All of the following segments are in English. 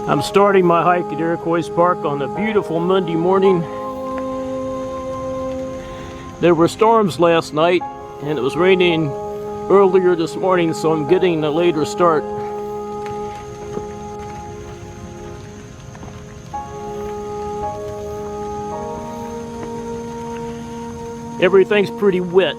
I'm starting my hike at Iroquois Park on a beautiful Monday morning. There were storms last night and it was raining earlier this morning, so I'm getting a later start. Everything's pretty wet.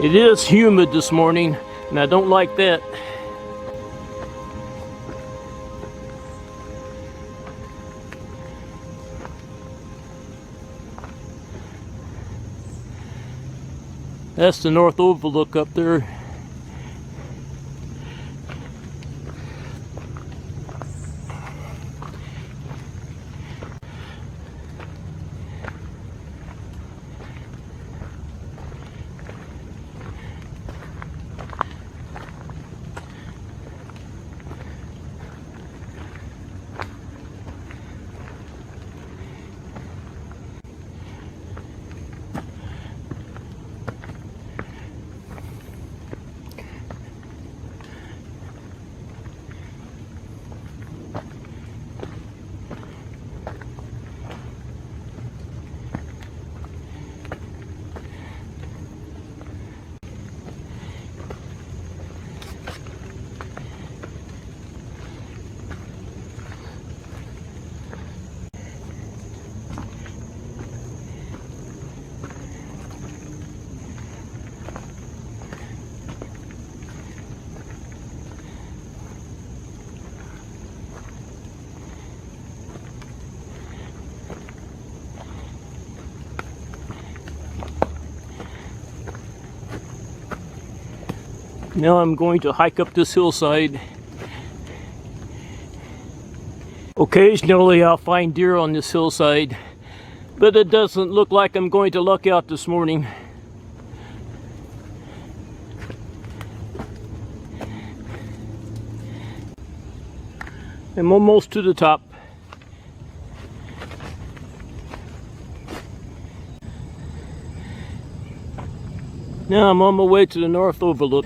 It is humid this morning, and I don't like that. That's the north overlook up there. Now I'm going to hike up this hillside. Occasionally I'll find deer on this hillside, but it doesn't look like I'm going to luck out this morning. I'm almost to the top. Now I'm on my way to the north overlook.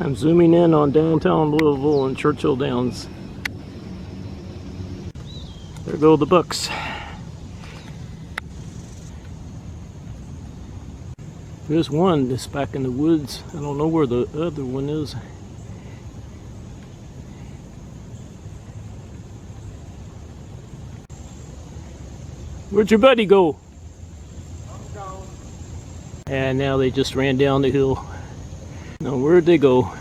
I'm zooming in on downtown Louisville and Churchill Downs. There go the bucks. There's one that's back in the woods. I don't know where the other one is. Where'd your buddy go? I'm gone. And now they just ran down the hill. Now where'd they go?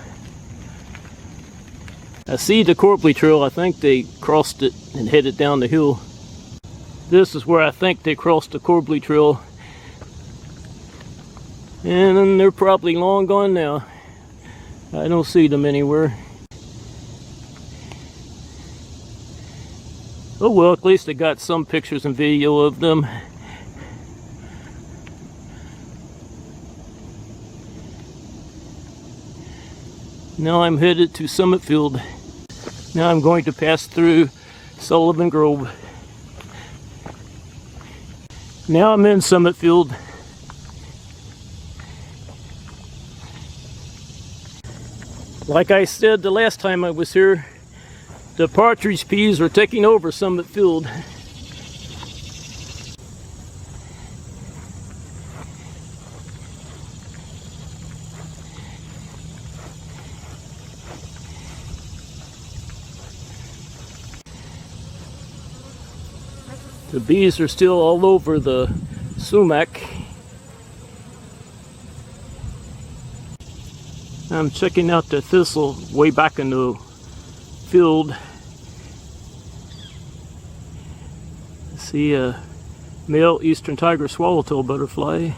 I see the Corbly Trail. I think they crossed it and headed down the hill. This is where I think they crossed the Corbly Trail. And then they're probably long gone now. I don't see them anywhere. Oh well, at least I got some pictures and video of them. Now I'm headed to Summit Field. Now I'm going to pass through Sullivan Grove. Now I'm in Summit Field. Like I said the last time I was here, the partridge peas are taking over Summit Field. The bees are still all over the sumac. I'm checking out the thistle way back in the field. I see a male eastern tiger swallowtail butterfly,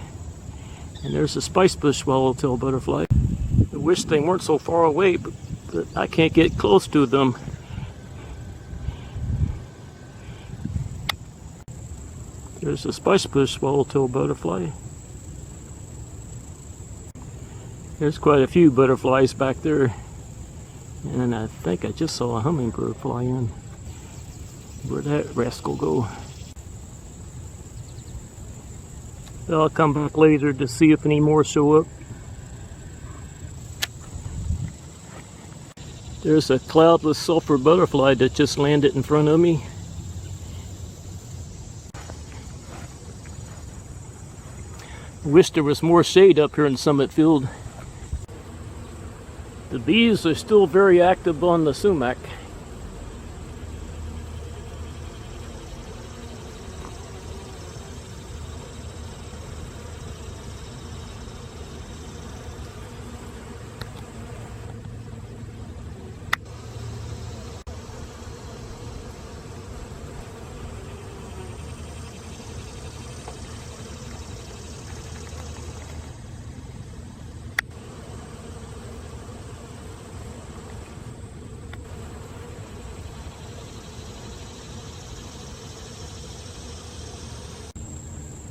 and there's a spicebush swallowtail butterfly. I wish they weren't so far away, but I can't get close to them. There's a spicebush swallowtail butterfly. There's quite a few butterflies back there. And I think I just saw a hummingbird fly in. Where'd that rascal go? I'll come back later to see if any more show up. There's a cloudless sulfur butterfly that just landed in front of me. I wish there was more shade up here in Summit Field. The bees are still very active on the sumac.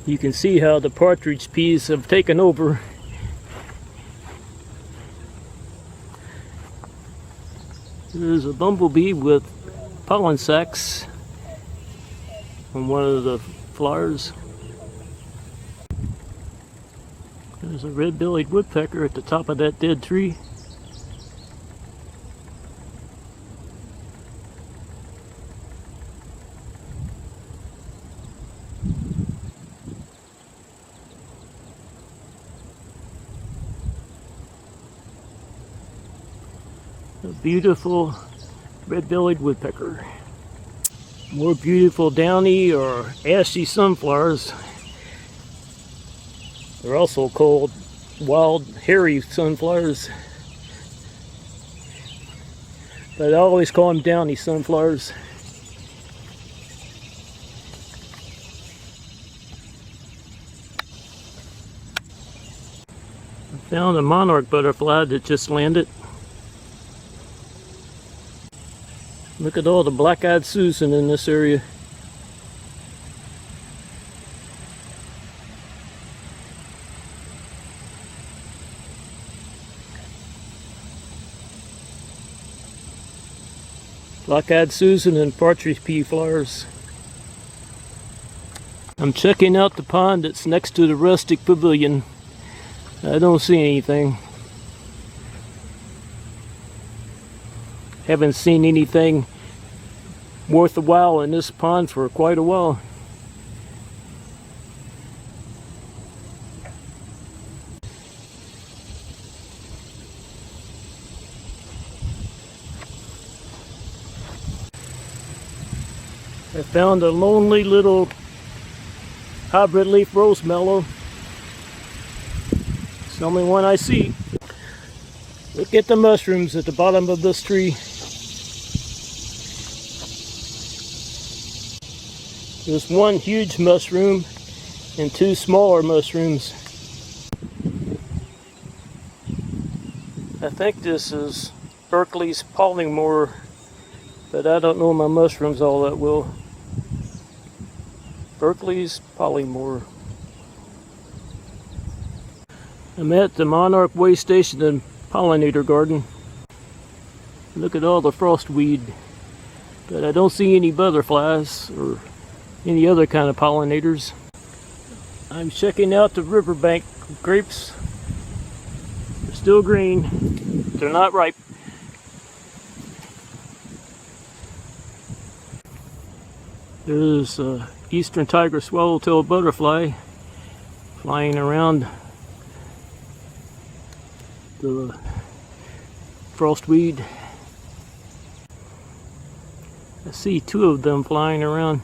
You can see how the partridge peas have taken over. There's a bumblebee with pollen sacs on one of the flowers. There's a red-bellied woodpecker at the top of that dead tree. A beautiful red-bellied woodpecker. More beautiful downy or ashy sunflowers. They're also called wild hairy sunflowers, but I always call them downy sunflowers. I found a monarch butterfly that just landed. Look at all the black-eyed Susan in this area. Black-eyed Susan and partridge pea flowers. I'm checking out the pond that's next to the rustic pavilion. I don't see anything. Haven't seen anything worth a while in this pond for quite a while. I found a lonely little hybrid leaf rose mallow. It's the only one I see. Look at the mushrooms at the bottom of this tree. There's one huge mushroom and two smaller mushrooms. I think this is Berkeley's polymorph, but I don't know my mushrooms all that well. Berkeley's polymorph. I'm at the Monarch Way Station and Pollinator Garden. Look at all the frostweed, but I don't see any butterflies or any other kind of pollinators. I'm checking out the riverbank grapes. They're still green. They're not ripe. There's a eastern tiger swallowtail butterfly flying around the frostweed. I see two of them flying around.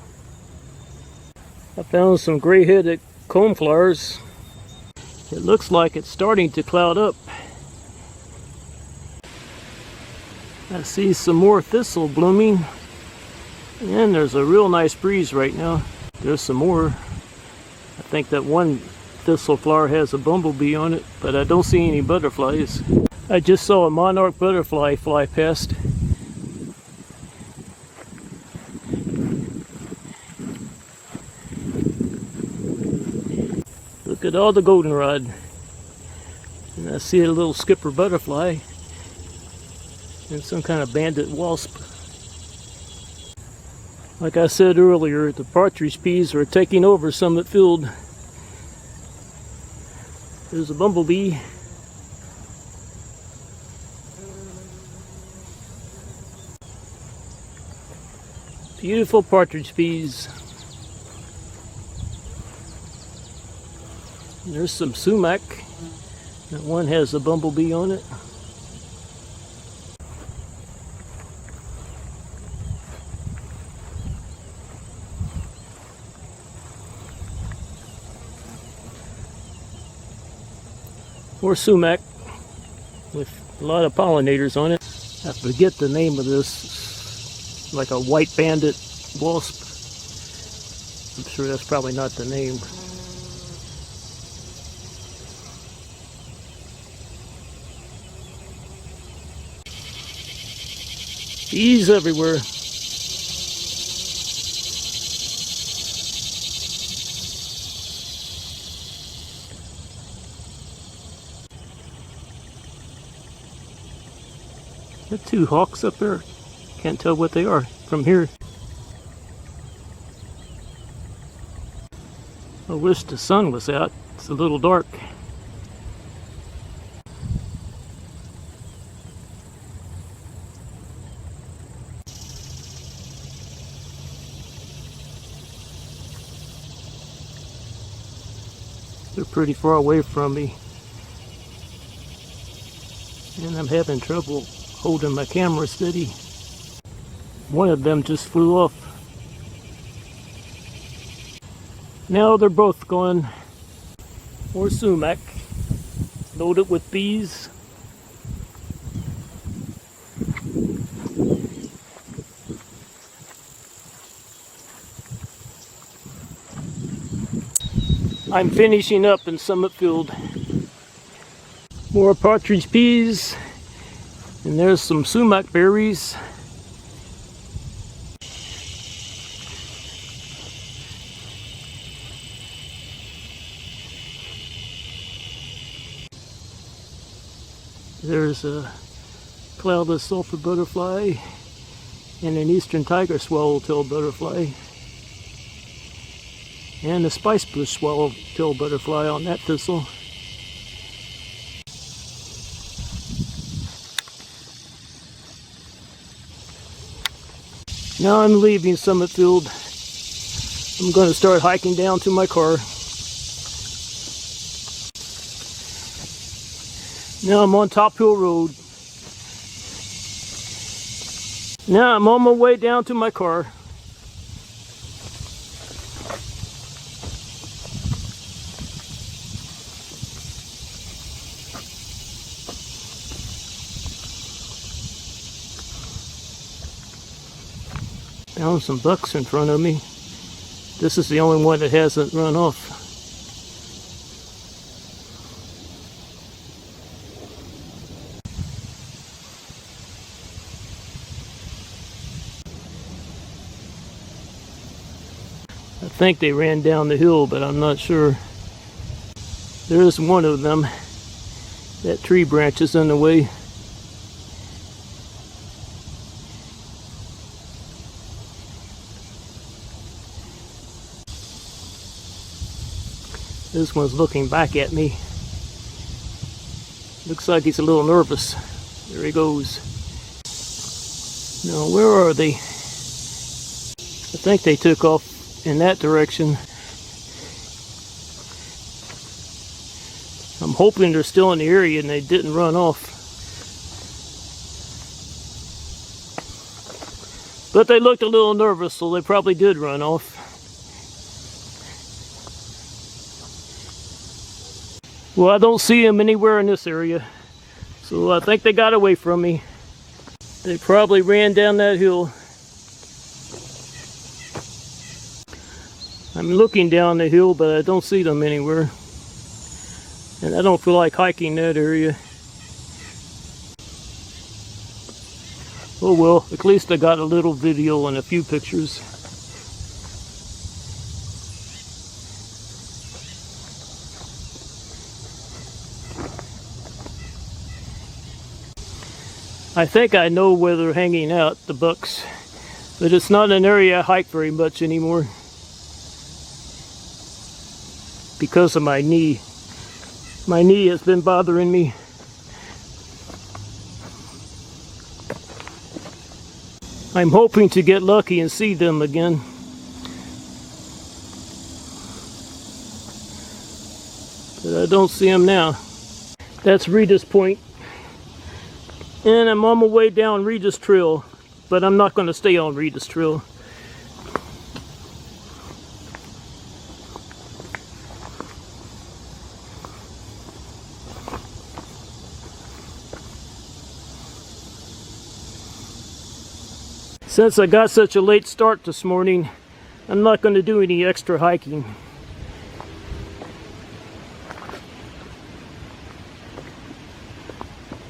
I found some gray-headed coneflowers. It looks like it's starting to cloud up. I see some more thistle blooming, and there's a real nice breeze right now. There's some more. I think that one thistle flower has a bumblebee on it, but I don't see any butterflies. I just saw a monarch butterfly fly past. Look at all the goldenrod. And I see a little skipper butterfly and some kind of banded wasp. Like I said earlier, the partridge peas are taking over Summit Field. There's a bumblebee. Beautiful partridge peas. There's some sumac. That one has a bumblebee on it. Or sumac with a lot of pollinators on it. I forget the name of this, like a white banded wasp. I'm sure that's probably not the name. Bees everywhere. There are two hawks up there. Can't tell what they are from here. I wish the sun was out. It's a little dark. They're pretty far away from me, and I'm having trouble holding my camera steady. One of them just flew off. Now they're both gone. Or sumac, loaded with bees. I'm finishing up in Summit Field. More partridge peas, and there's some sumac berries. There's a cloudless sulfur butterfly and an eastern tiger swallowtail butterfly. And a spice bush swallowtail butterfly on that thistle. Now I'm leaving Summit Field. I'm going to start hiking down to my car. Now I'm on Top Hill Road. Now I'm on my way down to my car. Found some bucks in front of me. This is the only one that hasn't run off. I think they ran down the hill, but I'm not sure. There is one of them. That tree branch is in the way. This one's looking back at me. Looks like he's a little nervous. There he goes. Now, where are they? I think they took off in that direction. I'm hoping they're still in the area and they didn't run off. But they looked a little nervous, so they probably did run off. Well, I don't see them anywhere in this area, so I think they got away from me. They probably ran down that hill. I'm looking down the hill, but I don't see them anywhere. And I don't feel like hiking that area. Oh well, at least I got a little video and a few pictures. I think I know where they're hanging out, the bucks, but it's not an area I hike very much anymore because of my knee. My knee has been bothering me. I'm hoping to get lucky and see them again. But I don't see them now. That's Rita's Point. And I'm on my way down Rita's Trail, but I'm not going to stay on Rita's Trail. Since I got such a late start this morning, I'm not going to do any extra hiking.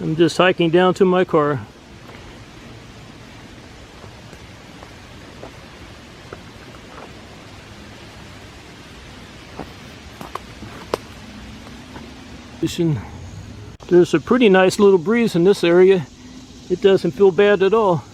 I'm just hiking down to my car. There's a pretty nice little breeze in this area. It doesn't feel bad at all.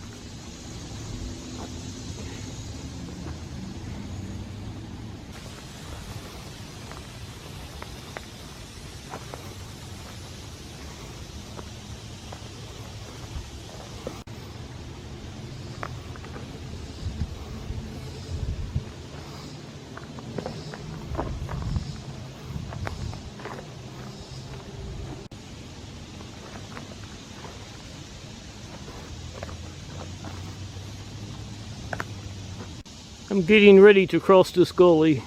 I'm getting ready to cross this gully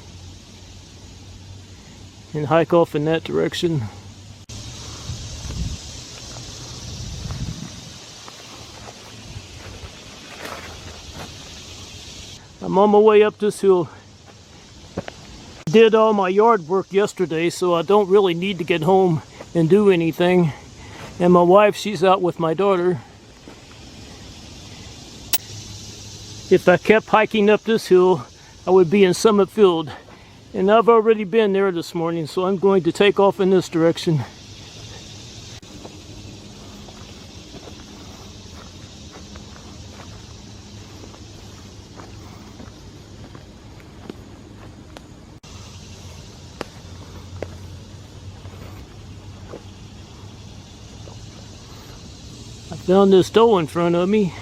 and hike off in that direction. I'm on my way up this hill. Did all my yard work yesterday, so I don't really need to get home and do anything. And my wife, she's out with my daughter. If I kept hiking up this hill, I would be in Summit Field. And I've already been there this morning, so I'm going to take off in this direction. I found this doe in front of me.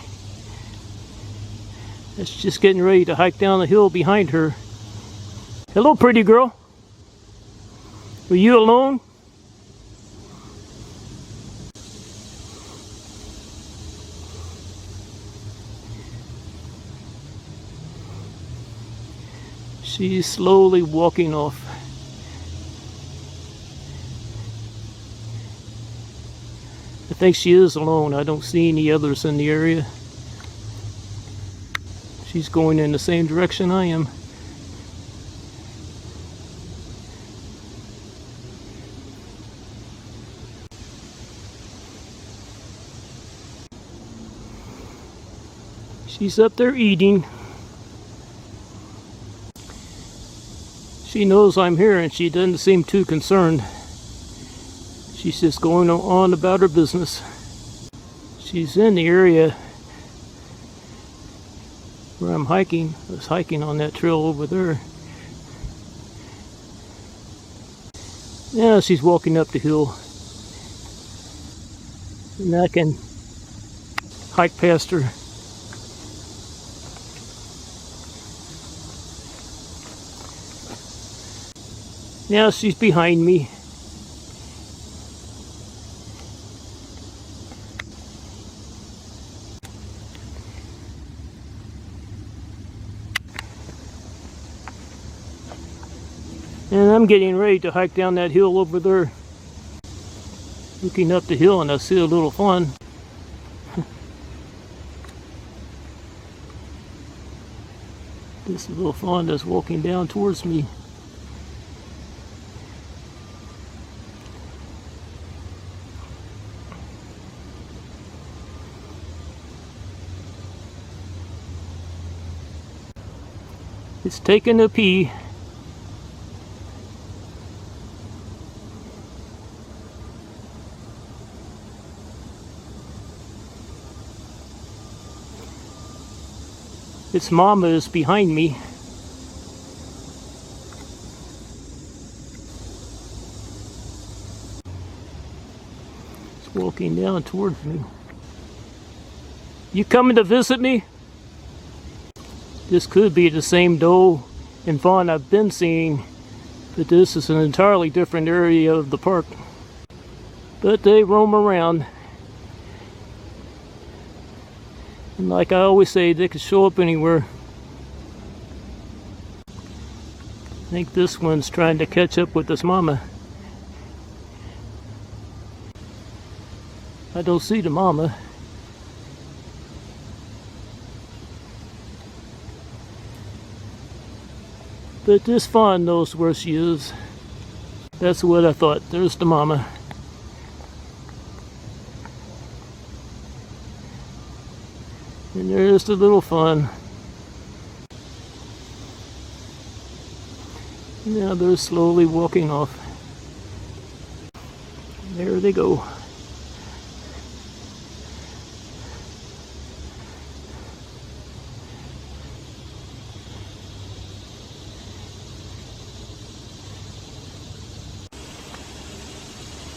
It's just getting ready to hike down the hill behind her. Hello, pretty girl. Are you alone? She's slowly walking off. I think she is alone. I don't see any others in the area. She's going in the same direction I am. She's up there eating. She knows I'm here and she doesn't seem too concerned. She's just going on about her business. She's in the area where I'm hiking. I was hiking on that trail over there. Now she's walking up the hill. And I can hike past her. Now she's behind me. And I'm getting ready to hike down that hill over there. Looking up the hill and I see a little fawn. This little fawn is walking down towards me. It's taking a pee. Its mama is behind me. It's walking down towards me. You coming to visit me? This could be the same doe and fawn I've been seeing, but this is an entirely different area of the park. But they roam around. And like I always say, they could show up anywhere. I think this one's trying to catch up with this mama. I don't see the mama. But this fawn knows where she is. That's what I thought. There's the mama. And there's the little fawn. Now they're slowly walking off. There they go.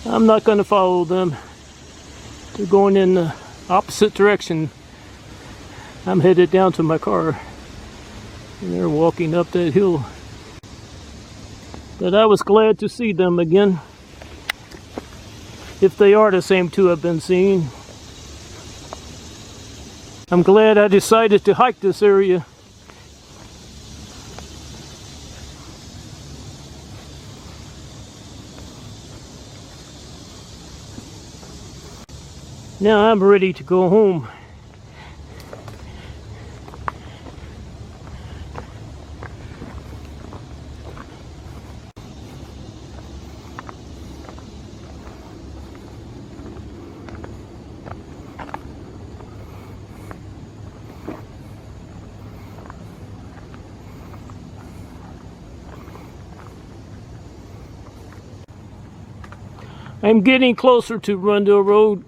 I'm not going to follow them. They're going in the opposite direction. I'm headed down to my car. And they're walking up that hill. But I was glad to see them again. If they are the same two I've been seeing. I'm glad I decided to hike this area. Now I'm ready to go home. I'm getting closer to Rundle Road.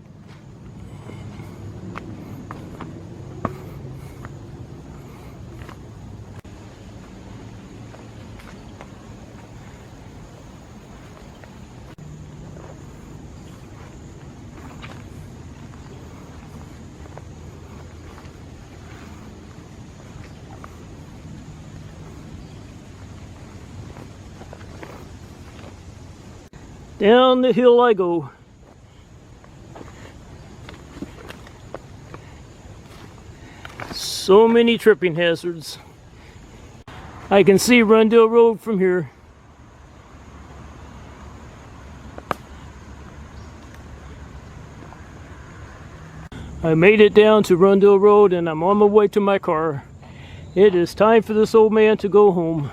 Down the hill I go. So many tripping hazards. I can see Rundle Road from here. I made it down to Rundle Road and I'm on my way to my car. It is time for this old man to go home.